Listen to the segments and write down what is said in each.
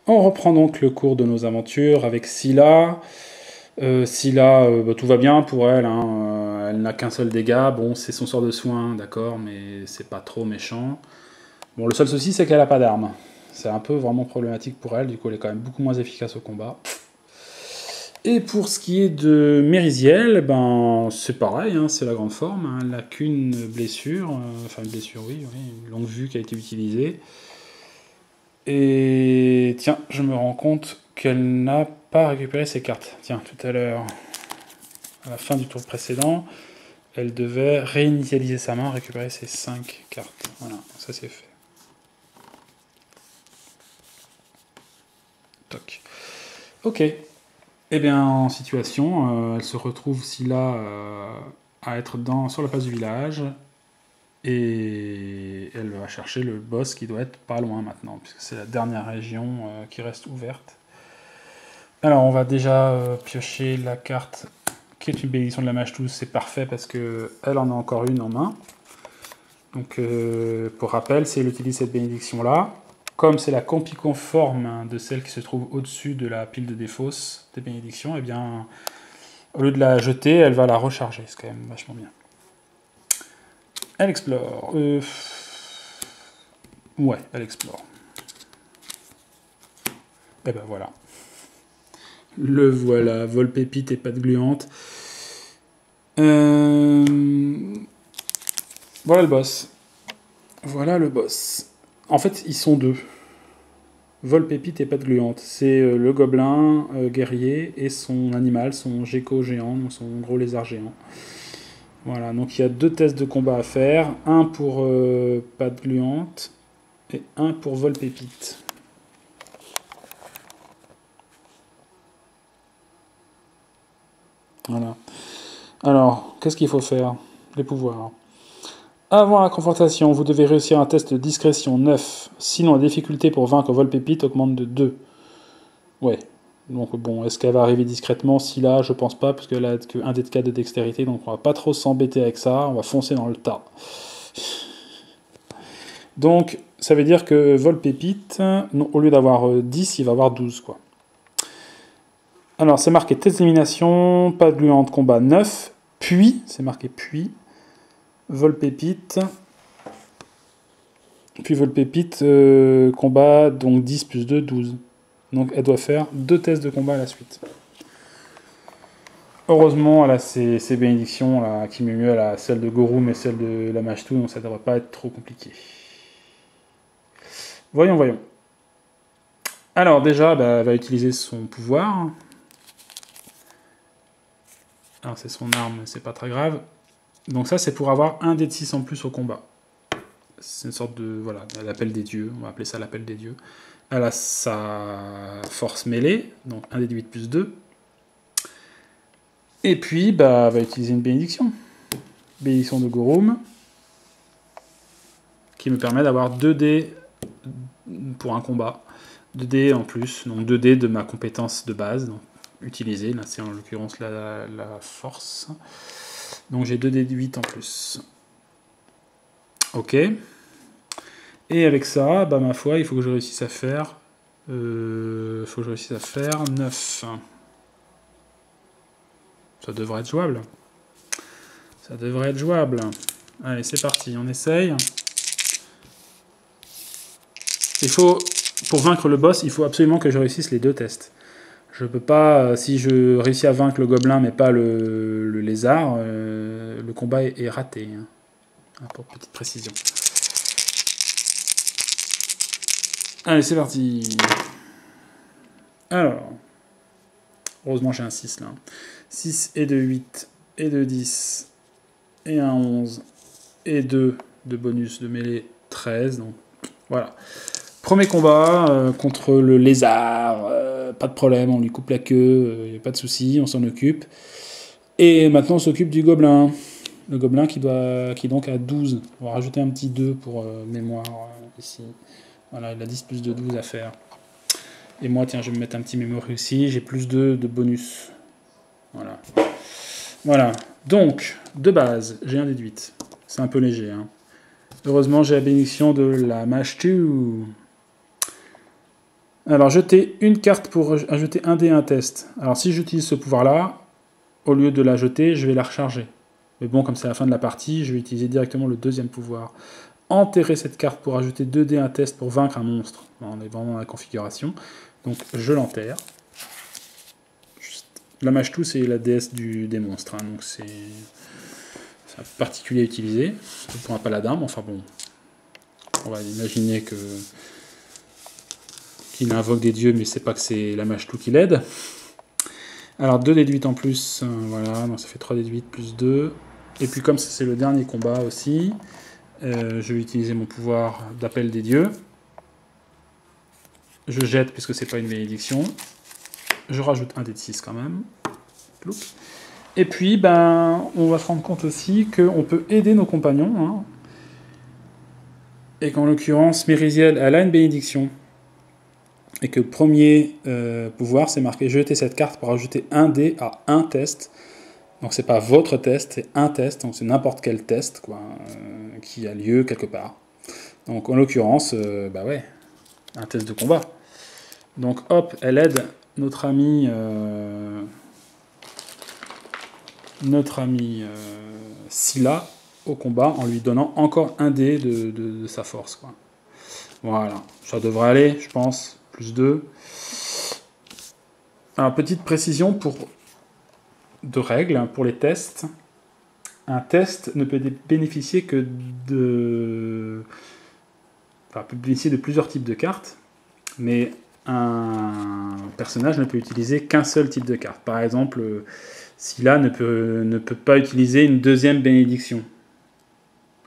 On reprend donc le cours de nos aventures avec Scylla. Scylla, tout va bien pour elle, hein. Elle n'a qu'un seul dégât. Bon, c'est son sort de soin, d'accord, mais c'est pas trop méchant. Bon, le seul souci, c'est qu'elle a pas d'arme. C'est un peu vraiment problématique pour elle, du coup, elle est quand même beaucoup moins efficace au combat. Et pour ce qui est de Mériziel, ben, c'est pareil, hein, c'est la grande forme. Hein. Elle n'a qu'une blessure, enfin une blessure, oui, une longue vue qui a été utilisée. Et tiens, je me rends compte qu'elle n'a pas récupéré ses cartes. Tiens, tout à l'heure, à la fin du tour précédent, elle devait réinitialiser sa main, récupérer ses 5 cartes. Voilà, ça c'est fait. Toc. Ok. Eh bien, en situation, elle se retrouve Scylla à être sur la place du village. Et elle va chercher le boss qui doit être pas loin maintenant, puisque c'est la dernière région qui reste ouverte. Alors, on va déjà piocher la carte qui est une bénédiction de la mage tous, c'est parfait parce qu'elle en a encore une en main. Donc, pour rappel, si elle utilise cette bénédiction-là, comme c'est la copie conforme de celle qui se trouve au-dessus de la pile de défausse des bénédictions, eh bien, au lieu de la jeter, elle va la recharger. C'est quand même vachement bien. Elle explore. Ouais, elle explore. Et ben voilà. Le voilà, vol pépite et pâte gluante. Voilà le boss. Voilà le boss. En fait, ils sont deux. Vol pépite et pâte gluante. C'est le gobelin guerrier et son animal, son gecko géant, son gros lézard géant. Voilà, donc il y a 2 tests de combat à faire. Un pour pâte gluante et un pour vol pépite. Voilà. Alors, qu'est-ce qu'il faut faire? Les pouvoirs. Avant la confrontation, vous devez réussir un test de discrétion 9. Sinon, la difficulté pour vaincre vol pépite augmente de 2. Ouais. Donc bon, est-ce qu'elle va arriver discrètement? Si là, je pense pas, parce qu'elle a qu'un dé de 4 de dextérité, donc on va pas trop s'embêter avec ça, on va foncer dans le tas. Donc, ça veut dire que vol pépite, non, au lieu d'avoir 10, il va avoir 12, quoi. Alors, c'est marqué test d'élimination, pas de gluante combat 9, puis, c'est marqué puis, vol pépite, puis vol pépite, combat, donc 10 plus 2, 12. Donc elle doit faire 2 tests de combat à la suite. Heureusement, elle a ses bénédictions, là, qui met mieux, elle a celle de Gorum et celle de la Mashtu, donc ça devrait pas être trop compliqué. Voyons, voyons. Alors déjà, bah, elle va utiliser son pouvoir. Alors c'est son arme, c'est pas très grave. Donc ça, c'est pour avoir un dé de 6 en plus au combat. C'est une sorte de, voilà, l'appel des dieux, on va appeler ça l'appel des dieux. Elle a sa force mêlée, donc 1 dé de 8 plus 2. Et puis, bah, elle va utiliser une bénédiction. Bénédiction de Gorum, qui me permet d'avoir 2 dés pour un combat. 2 dés en plus, donc 2 dés de ma compétence de base, donc utilisée. Là, c'est en l'occurrence la force. Donc j'ai 2 dés de 8 en plus. Ok. Et avec ça, bah, ma foi, il faut que je réussisse à faire... 9. Ça devrait être jouable. Ça devrait être jouable. Allez, c'est parti, on essaye. Il faut, pour vaincre le boss, il faut absolument que je réussisse les 2 tests. Je peux pas, si je réussis à vaincre le gobelin mais pas le lézard, le combat est raté. Hein. Pour petite précision. Allez, c'est parti. Alors, heureusement j'ai un 6 là. 6 et de 8 et de 10 et un 11 et 2 de bonus de mêlée 13. Donc voilà. Premier combat contre le lézard. Pas de problème, on lui coupe la queue, y a pas de souci, on s'en occupe. Et maintenant on s'occupe du gobelin. Le gobelin qui donc a 12. On va rajouter un petit 2 pour mémoire ici. Voilà, il a 10 plus de 12 à faire. Et moi, tiens, je vais me mettre un petit mémoire ici. J'ai plus 2 de bonus. Voilà. Voilà. Donc, de base, j'ai un déduit. C'est un peu léger. Hein. Heureusement, j'ai la bénédiction de la Mashtu. Alors, jeter une carte pour ajouter un dé à un test. Alors, si j'utilise ce pouvoir-là, au lieu de la jeter, je vais la recharger. Mais bon, comme c'est la fin de la partie, je vais utiliser directement le deuxième pouvoir. Enterrer cette carte pour ajouter 2 dés à un test pour vaincre un monstre. On est vraiment dans la configuration. Donc, je l'enterre. La Mashtu, c'est la déesse des monstres. Hein, donc, c'est un particulier à utiliser. C'est pour un paladin, mais enfin bon. On va imaginer qu'il invoque des dieux, mais c'est pas que c'est la Mashtu qui l'aide. Alors 2 dés de 8 en plus, voilà, donc ça fait 3 dés de 8 plus 2. Et puis comme c'est le dernier combat aussi, je vais utiliser mon pouvoir d'appel des dieux. Je jette puisque c'est pas une bénédiction. Je rajoute un dé de 6 quand même. Plouc. Et puis ben, on va se rendre compte aussi qu'on peut aider nos compagnons. Hein, et qu'en l'occurrence, Mériziel, elle a une bénédiction. Et que le premier pouvoir, c'est marqué jeter cette carte pour ajouter un dé à un test. Donc c'est pas votre test, c'est un test, donc c'est n'importe quel test quoi, qui a lieu quelque part. Donc en l'occurrence, bah ouais, un test de combat. Donc hop, elle aide notre ami Scylla au combat en lui donnant encore un dé de sa force. Quoi. Voilà, ça devrait aller, je pense. Plus 2. Alors, petite précision de règles pour les tests. Un test ne peut bénéficier que peut bénéficier de plusieurs types de cartes, mais un personnage ne peut utiliser qu'un seul type de carte. Par exemple, Scylla ne peut pas utiliser une deuxième bénédiction.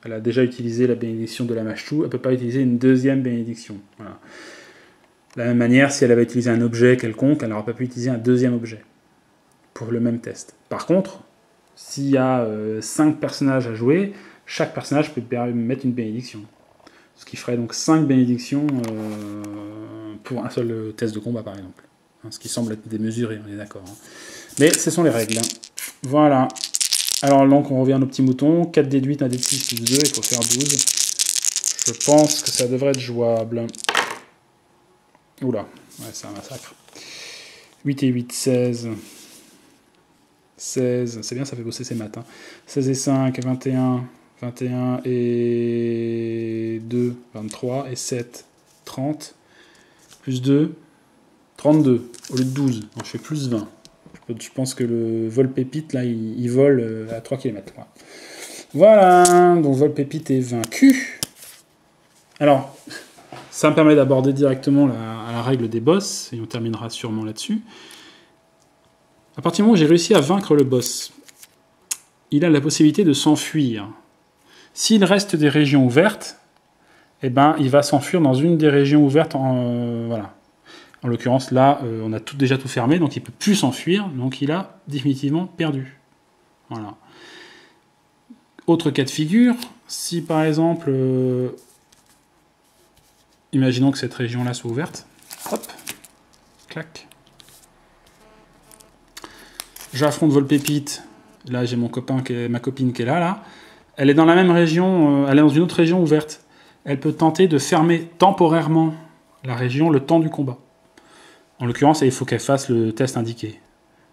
Elle a déjà utilisé la bénédiction de la Mashtu, elle ne peut pas utiliser une deuxième bénédiction. Voilà. De la même manière, si elle avait utilisé un objet quelconque, elle n'aurait pas pu utiliser un deuxième objet pour le même test. Par contre, s'il y a 5 personnages à jouer, chaque personnage peut mettre une bénédiction. Ce qui ferait donc 5 bénédictions pour un seul test de combat, par exemple. Ce qui semble être démesuré, on est d'accord. Hein. Mais ce sont les règles. Voilà. Alors donc, on revient à nos petits moutons. 4 dés de 8, 1 dé de 6 plus 2, il faut faire 12. Je pense que ça devrait être jouable. Oula, ouais, c'est un massacre. 8 et 8, 16. 16, c'est bien, ça fait bosser ses maths. Hein. 16 et 5, 21. 21 et 2, 23. Et 7, 30. Plus 2, 32. Au lieu de 12. Donc je fais plus 20. Je pense que le vol pépite, là, il vole à 3 km. Voilà, donc vol pépite est vaincu. Alors, ça me permet d'aborder directement la règle des boss, et on terminera sûrement là-dessus. À partir du moment où j'ai réussi à vaincre le boss, il a la possibilité de s'enfuir. S'il reste des régions ouvertes, eh ben, il va s'enfuir dans une des régions ouvertes. Voilà. En l'occurrence, là, on a déjà tout fermé, donc il ne peut plus s'enfuir, donc il a définitivement perdu. Voilà. Autre cas de figure, si par exemple... imaginons que cette région-là soit ouverte. Hop. Clac. J'affronte Volpépite. Là, j'ai ma copine qui est là. Elle est dans la même région, elle est dans une autre région ouverte. Elle peut tenter de fermer temporairement la région le temps du combat. En l'occurrence, il faut qu'elle fasse le test indiqué,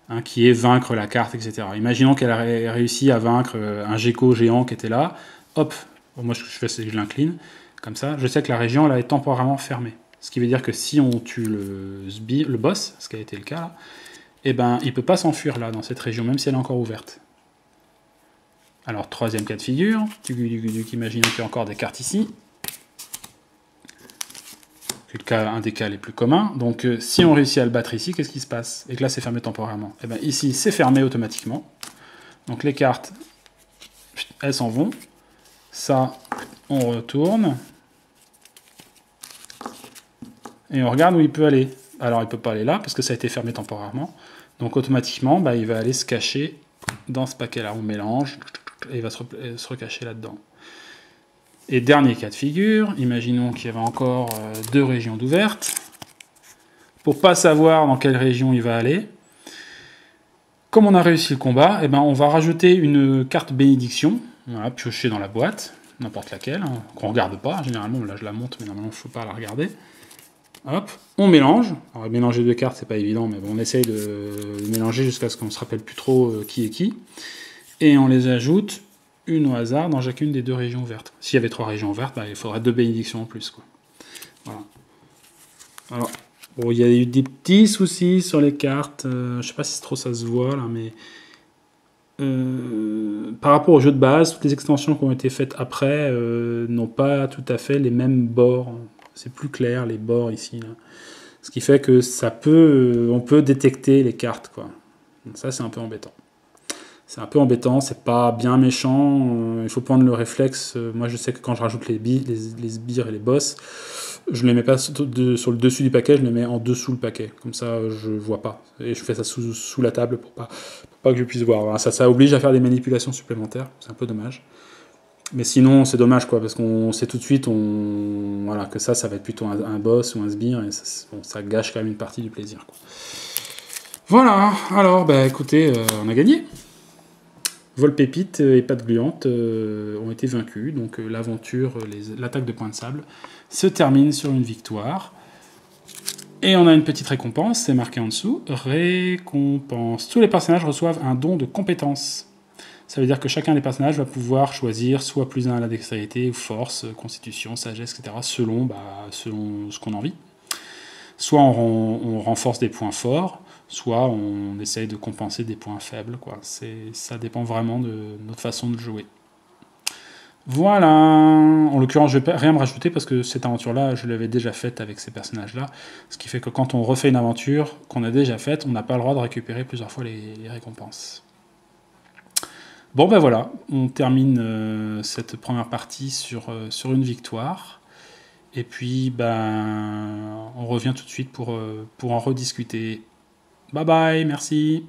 hein, qui est vaincre la carte, etc. Imaginons qu'elle a réussi à vaincre un gecko géant qui était là. Hop, bon, moi ce que je fais, c'est que je l'incline. Comme ça, je sais que la région elle est temporairement fermée. Ce qui veut dire que si on tue le boss, ce qui a été le cas là, eh ben, il ne peut pas s'enfuir là, dans cette région, même si elle est encore ouverte. Alors, troisième cas de figure, imaginons qu'il y a encore des cartes ici. C'est un des cas les plus communs. Donc, si on réussit à le battre ici, qu'est-ce qui se passe? Et que là, c'est fermé temporairement. Eh ben, ici, c'est fermé automatiquement. Donc, les cartes, elles s'en vont. Ça, on retourne. Et on regarde où il peut aller. Alors, il ne peut pas aller là, parce que ça a été fermé temporairement. Donc, automatiquement, bah, il va aller se cacher dans ce paquet-là. On mélange, et il va se recacher là-dedans. Et dernier cas de figure, imaginons qu'il y avait encore 2 régions d'ouvertes. Pour ne pas savoir dans quelle région il va aller, comme on a réussi le combat, eh ben, on va rajouter une carte bénédiction, voilà, piocher dans la boîte, n'importe laquelle, hein, qu'on ne regarde pas. Généralement, là je la monte, mais normalement il ne faut pas la regarder. Hop, on mélange. Alors, mélanger deux cartes, c'est pas évident, mais bon, on essaye de mélanger jusqu'à ce qu'on se rappelle plus trop qui est qui. Et on les ajoute une au hasard dans chacune des deux régions vertes. S'il y avait 3 régions vertes, bah, il faudrait 2 bénédictions en plus, quoi. Voilà. Alors, bon, il y a eu des petits soucis sur les cartes. Je sais pas si trop ça se voit, là, mais... par rapport au jeu de base, toutes les extensions qui ont été faites après n'ont pas tout à fait les mêmes bords. C'est plus clair, les bords ici, là. Ce qui fait que on peut détecter les cartes, quoi. Donc ça, c'est un peu embêtant. C'est un peu embêtant, c'est pas bien méchant. Il faut prendre le réflexe. Moi, je sais que quand je rajoute les sbires et les boss, je les mets pas sur le dessus du paquet, je les mets en dessous le paquet. Comme ça, je vois pas. Et je fais ça sous la table pour pas que je puisse voir. Ça oblige à faire des manipulations supplémentaires. C'est un peu dommage. Mais sinon, c'est dommage, quoi, parce qu'on sait tout de suite voilà, que ça va être plutôt un boss ou un sbire, et ça gâche quand même une partie du plaisir, quoi. Voilà, alors, bah écoutez, on a gagné. Vol pépite et pâte gluante ont été vaincus, donc l'aventure, l'attaque de point de sable, se termine sur une victoire. Et on a une petite récompense, c'est marqué en dessous, récompense. Tous les personnages reçoivent un don de compétences. Ça veut dire que chacun des personnages va pouvoir choisir soit plus 1 à la dextérité, force, constitution, sagesse, etc., selon ce qu'on a envie. Soit on renforce des points forts, soit on essaye de compenser des points faibles, quoi. Ça dépend vraiment de notre façon de jouer. Voilà. En l'occurrence, je ne vais rien me rajouter parce que cette aventure-là, je l'avais déjà faite avec ces personnages-là. Ce qui fait que quand on refait une aventure qu'on a déjà faite, on n'a pas le droit de récupérer plusieurs fois les récompenses. Bon ben voilà, on termine cette première partie sur une victoire. Et puis ben on revient tout de suite pour en rediscuter. Bye bye, merci.